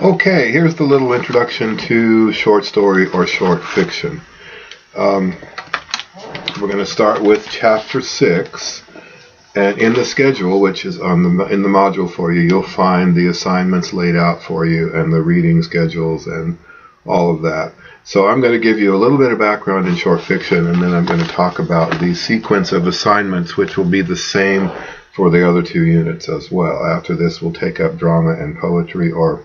Okay, here's the little introduction to short story or short fiction. We're going to start with chapter 6, and in the schedule, which is in the module for you, you'll find the assignments laid out for you and the reading schedules and all of that. So I'm going to give you a little bit of background in short fiction, and then I'm going to talk about the sequence of assignments, which will be the same for the other two units as well. After this, we'll take up drama and poetry, or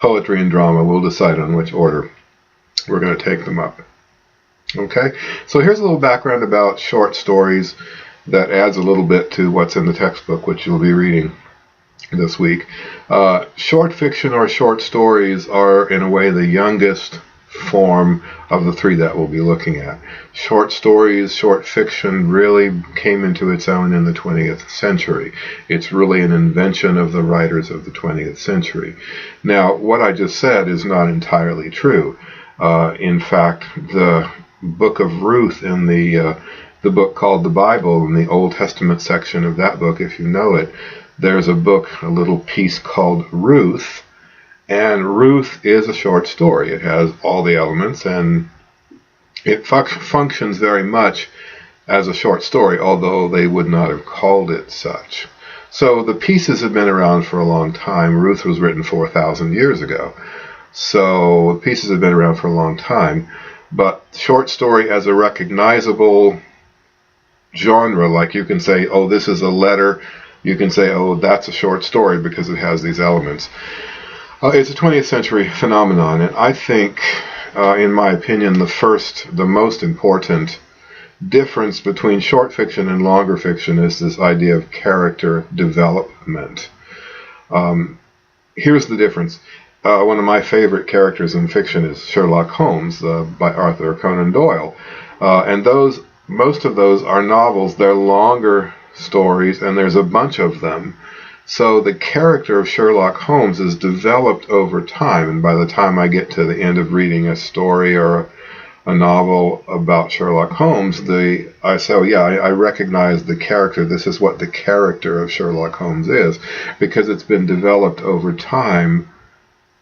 poetry and drama. We'll decide on which order we're going to take them up. Okay, so here's a little background about short stories that adds a little bit to what's in the textbook, which you'll be reading this week. Short fiction or short stories are, in a way, the youngest form of the three that we'll be looking at. Short stories, short fiction really came into its own in the 20th century. It's really an invention of the writers of the 20th century. Now, what I just said is not entirely true. In fact, the book of Ruth in the book called the Bible, in the Old Testament section of that book, if you know it, there's a little piece called Ruth, and Ruth is a short story. It has all the elements, and it functions very much as a short story, although they would not have called it such. So the pieces have been around for a long time. Ruth was written 4,000 years ago. So the pieces have been around for a long time. But short story as a recognizable genre, like you can say, oh, this is a letter. You can say, oh, that's a short story because it has these elements. It's a 20th century phenomenon, and I think, in my opinion, the most important difference between short fiction and longer fiction is this idea of character development. Here's the difference. One of my favorite characters in fiction is Sherlock Holmes by Arthur Conan Doyle, and most of those are novels. They're longer stories, and there's a bunch of them. So the character of Sherlock Holmes is developed over time, and by the time I get to the end of reading a story or a novel about Sherlock Holmes, I say, oh yeah, I recognize the character. This is what the character of Sherlock Holmes is, because it's been developed over time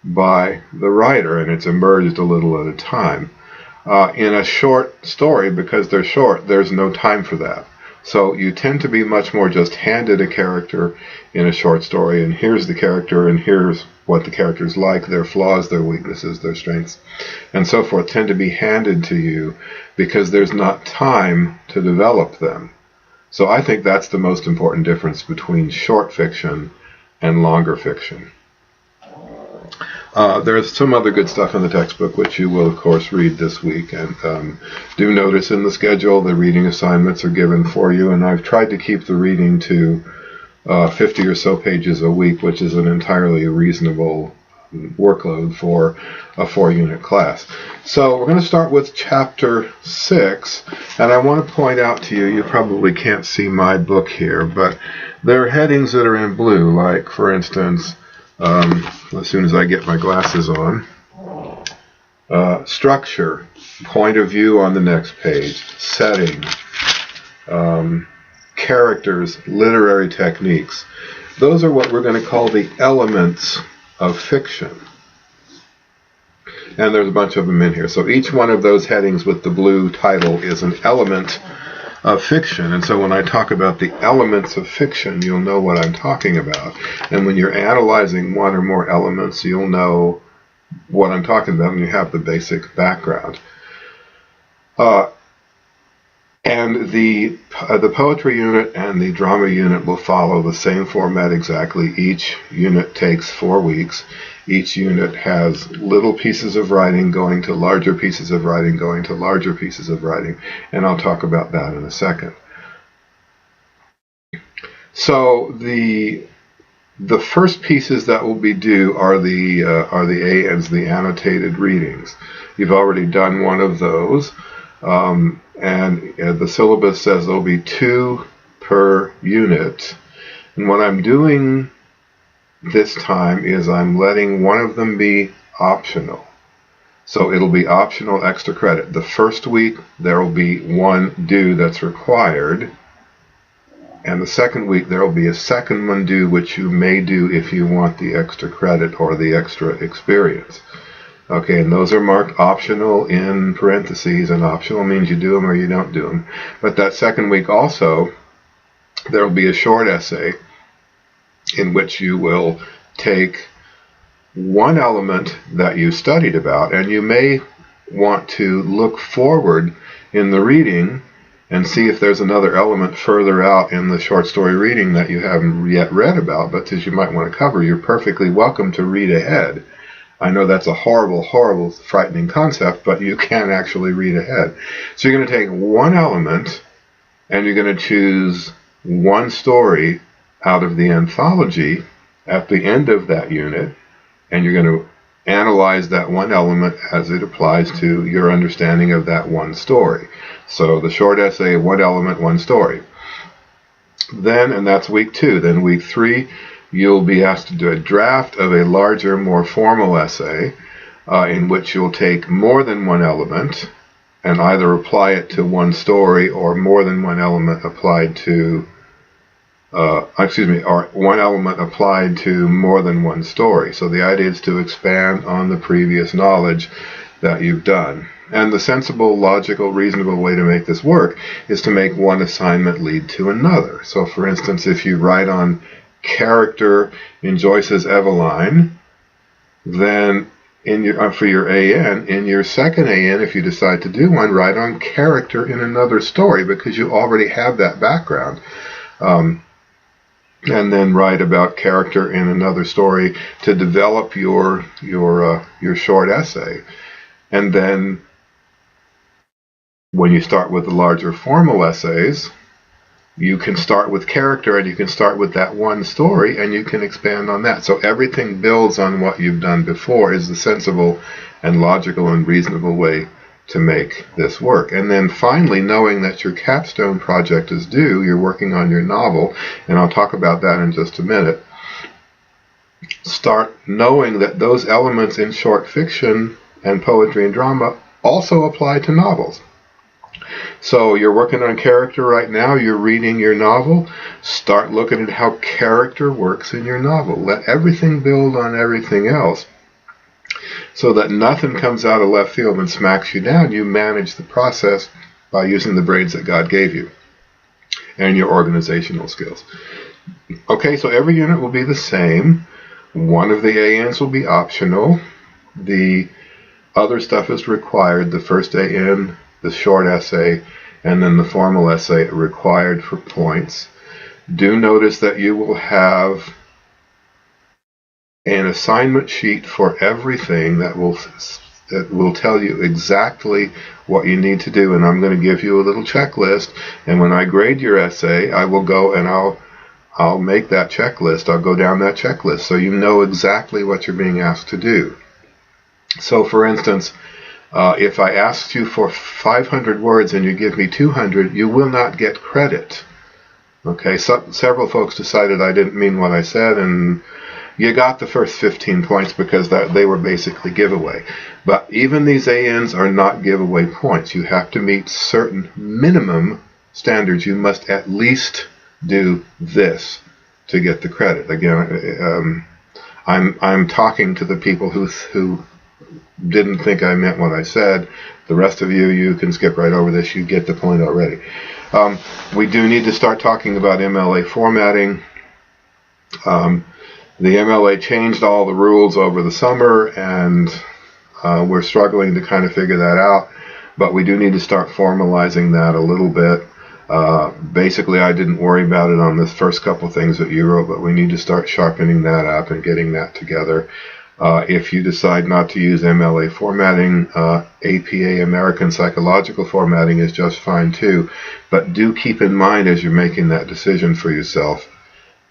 by the writer, and it's emerged a little at a time. In a short story, because they're short, there's no time for that. So you tend to be much more just handed a character in a short story, and here's the character, and here's what the character's like, their flaws, their weaknesses, their strengths, and so forth, tend to be handed to you because there's not time to develop them. So I think that's the most important difference between short fiction and longer fiction. There's some other good stuff in the textbook, which you will, of course, read this week. And do notice in the schedule the reading assignments are given for you. And I've tried to keep the reading to 50 or so pages a week, which is an entirely reasonable workload for a 4-unit class. So we're going to start with chapter 6. And I want to point out to you, you probably can't see my book here, but there are headings that are in blue, like, for instance, as soon as I get my glasses on, structure, point of view on the next page, setting, characters, literary techniques. Those are what we're going to call the elements of fiction. And there's a bunch of them in here. So each one of those headings with the blue title is an element of fiction. And so when I talk about the elements of fiction, you'll know what I'm talking about. And when you're analyzing one or more elements, you'll know what I'm talking about, and you have the basic background. And the poetry unit and the drama unit will follow the same format exactly. Each unit takes 4 weeks. Each unit has little pieces of writing going to larger pieces of writing going to larger pieces of writing, and I'll talk about that in a second. So the first pieces that will be due are the ANs, the annotated readings. You've already done one of those, and the syllabus says there'll be 2 per unit. And what I'm doing this time is I'm letting one of them be optional. So it'll be optional extra credit. The first week there will be 1 due that's required, And the second week there will be a second one due, which you may do if you want the extra credit or the extra experience. Okay, and those are marked optional in parentheses, and optional means you do them or you don't do them. But that second week also, there will be a short essay in which you will take one element that you studied about, and you may want to look forward in the reading and see if there's another element further out in the short story reading that you haven't yet read about, but that you might want to cover. You're perfectly welcome to read ahead. I know that's a horrible, horrible, frightening concept, but you can actually read ahead. So you're going to take one element, and you're going to choose one story out of the anthology at the end of that unit, and you're going to analyze that one element as it applies to your understanding of that one story. So the short essay, one element, one story. Then, and that's week 2, then week 3, you'll be asked to do a draft of a larger, more formal essay in which you'll take more than one element and either apply it to one story or more than one element applied to or one element applied to more than one story. So the idea is to expand on the previous knowledge that you've done. And the sensible, logical, reasonable way to make this work is to make one assignment lead to another. So for instance, if you write on character in Joyce's Eveline, then for your AN, in your second AN, if you decide to do one, write on character in another story, because you already have that background. And then write about character in another story to develop your short essay. And then when you start with the larger formal essays, you can start with character, and you can start with that one story, and you can expand on that. So everything builds on what you've done before is the sensible and logical and reasonable way to make this work. And then finally, knowing that your capstone project is due, you're working on your novel, and I'll talk about that in just a minute. Start knowing that those elements in short fiction and poetry and drama also apply to novels. So you're working on character right now, you're reading your novel, start looking at how character works in your novel. Let everything build on everything else, so that nothing comes out of left field and smacks you down. You manage the process by using the brains that God gave you and your organizational skills. Okay, so every unit will be the same. One of the ANs will be optional. The other stuff is required. The first AN, the short essay, and then the formal essay required for points. Do notice that you will have an assignment sheet for everything that will tell you exactly what you need to do, and I'm going to give you a little checklist, and when I grade your essay, I will go and I'll make that checklist. I'll go down that checklist so you know exactly what you're being asked to do. So for instance, if I asked you for 500 words and you give me 200, you will not get credit. Okay, so several folks decided I didn't mean what I said, and you got the first 15 points because they were basically giveaway. But even these ANs are not giveaway points. You have to meet certain minimum standards. You must at least do this to get the credit. Again, I'm talking to the people who didn't think I meant what I said. The rest of you can skip right over this. You get the point already. We do need to start talking about MLA formatting. The MLA changed all the rules over the summer, and we're struggling to kind of figure that out, but we do need to start formalizing that a little bit. Basically, I didn't worry about it on the first couple things that you wrote, but we need to start sharpening that up and getting that together. If you decide not to use MLA formatting, APA, American Psychological Formatting, is just fine too. But do keep in mind as you're making that decision for yourself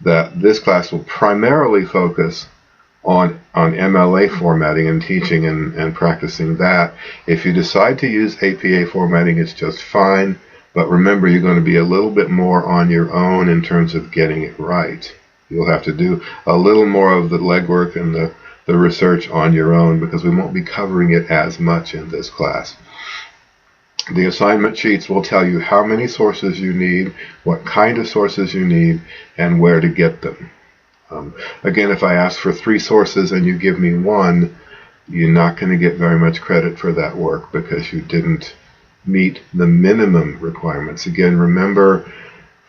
that this class will primarily focus on MLA formatting and teaching and practicing that. If you decide to use APA formatting, it's just fine. But remember, you're going to be a little bit more on your own in terms of getting it right. You'll have to do a little more of the legwork and the research on your own, because we won't be covering it as much in this class. The assignment sheets will tell you how many sources you need, what kind of sources you need, and where to get them. Again, if I ask for 3 sources and you give me 1, you're not going to get very much credit for that work because you didn't meet the minimum requirements. Again, remember,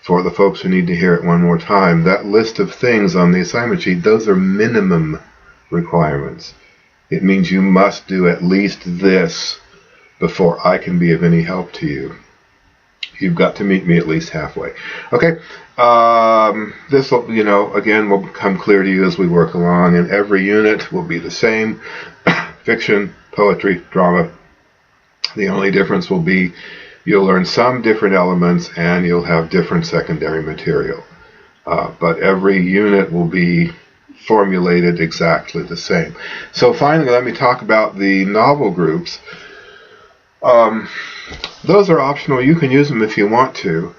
for the folks who need to hear it one more time, that list of things on the assignment sheet, those are minimum requirements. It means you must do at least this before I can be of any help to you. You've got to meet me at least halfway. Okay, this will, again, will become clear to you as we work along, and every unit will be the same. Fiction, poetry, drama. The only difference will be you'll learn some different elements and you'll have different secondary material. But every unit will be formulated exactly the same. So finally, let me talk about the novel groups. Those are optional. You can use them if you want to,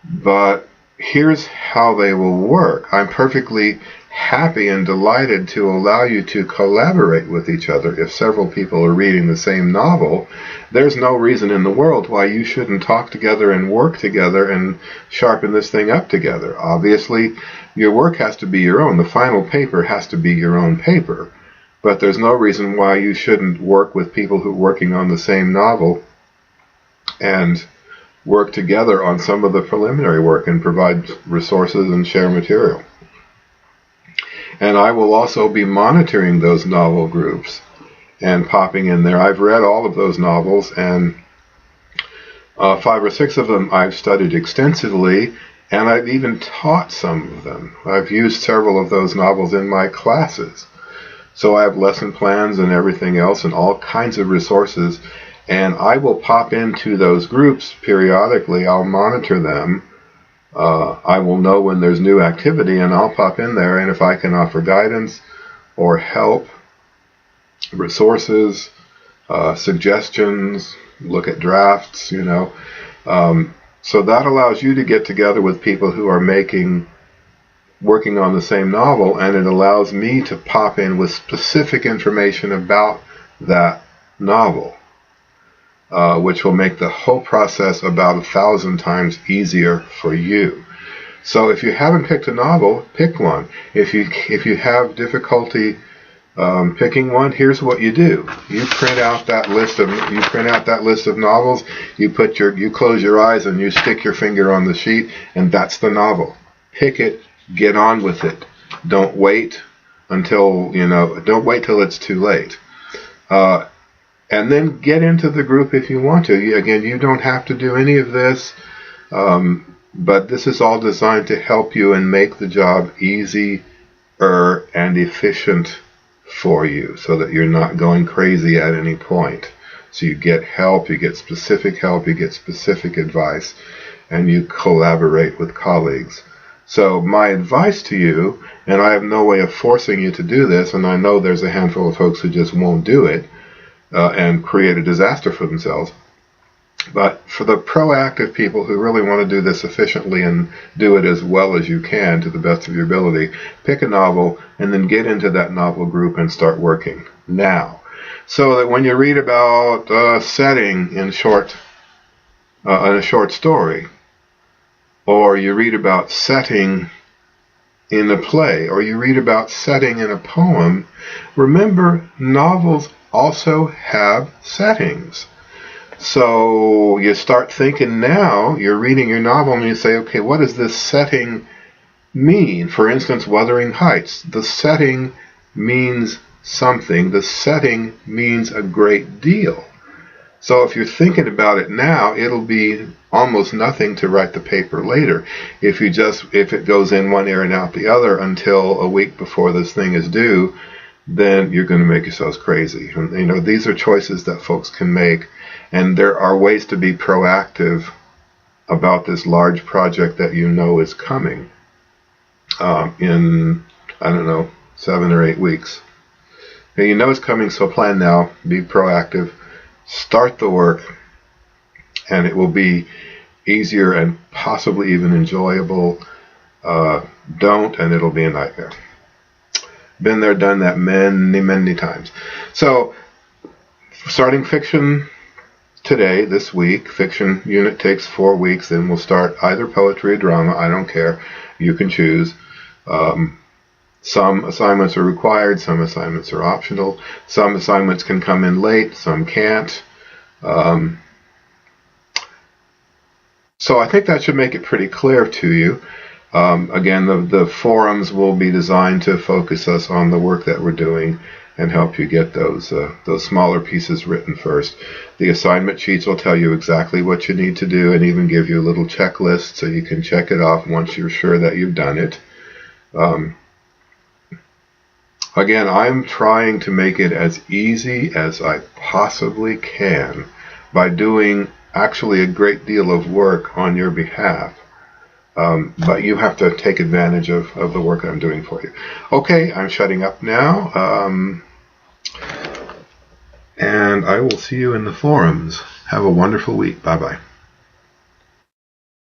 but here's how they will work. I'm perfectly happy and delighted to allow you to collaborate with each other. If several people are reading the same novel, there's no reason in the world why you shouldn't talk together and work together and sharpen this thing up together. Obviously, your work has to be your own. The final paper has to be your own paper. But there's no reason why you shouldn't work with people who are working on the same novel and work together on some of the preliminary work and provide resources and share material. And I will also be monitoring those novel groups and popping in there. I've read all of those novels, and 5 or 6 of them I've studied extensively, and I've even taught some of them. I've used several of those novels in my classes. So I have lesson plans and everything else and all kinds of resources, and I will pop into those groups periodically. I'll monitor them. I will know when there's new activity, and I'll pop in there, and if I can offer guidance or help, resources, suggestions, look at drafts, so that allows you to get together with people who are working on the same novel, and it allows me to pop in with specific information about that novel, which will make the whole process about 1,000 times easier for you. So if you haven't picked a novel, pick one. If you have difficulty picking one, here's what you do. You print out that list of novels. You close your eyes and you stick your finger on the sheet, and that's the novel. Pick it. Get on with it. Don't wait until it's too late. And then get into the group if you want to. Again, you don't have to do any of this, but this is all designed to help you and make the job easier and efficient for you so that you're not going crazy at any point. So you get help, you get specific advice, and you collaborate with colleagues. So my advice to you, and I have no way of forcing you to do this, and I know there's a handful of folks who just won't do it and create a disaster for themselves, but for the proactive people who really want to do this efficiently and do it as well as you can to the best of your ability, pick a novel and then get into that novel group and start working now. So that when you read about a setting in a short story, or you read about setting in a play, or you read about setting in a poem, remember, novels also have settings. So you start thinking now, you're reading your novel and you say, okay, what does this setting mean? For instance, Wuthering Heights. The setting means something. The setting means a great deal. So if you're thinking about it now, it'll be almost nothing to write the paper later. If it goes in one ear and out the other until a week before this thing is due, then you're going to make yourselves crazy. And, these are choices that folks can make, and there are ways to be proactive about this large project that is coming in, 7 or 8 weeks. And it's coming, so plan now, be proactive. Start the work, and it will be easier and possibly even enjoyable. Don't, and it'll be a nightmare. Been there, done that many, many times. So, starting fiction, today, this week. Fiction unit takes 4 weeks. Then we'll start either poetry or drama. I don't care. You can choose. Some assignments are required. Some assignments are optional. Some assignments can come in late. Some can't. So I think that should make it pretty clear to you. Again, the forums will be designed to focus us on the work that we're doing and help you get those smaller pieces written first. The assignment sheets will tell you exactly what you need to do and even give you a little checklist so you can check it off once you're sure that you've done it. Again, I'm trying to make it as easy as I possibly can by doing actually a great deal of work on your behalf. But you have to take advantage of the work I'm doing for you. Okay, I'm shutting up now. And I will see you in the forums. Have a wonderful week. Bye-bye.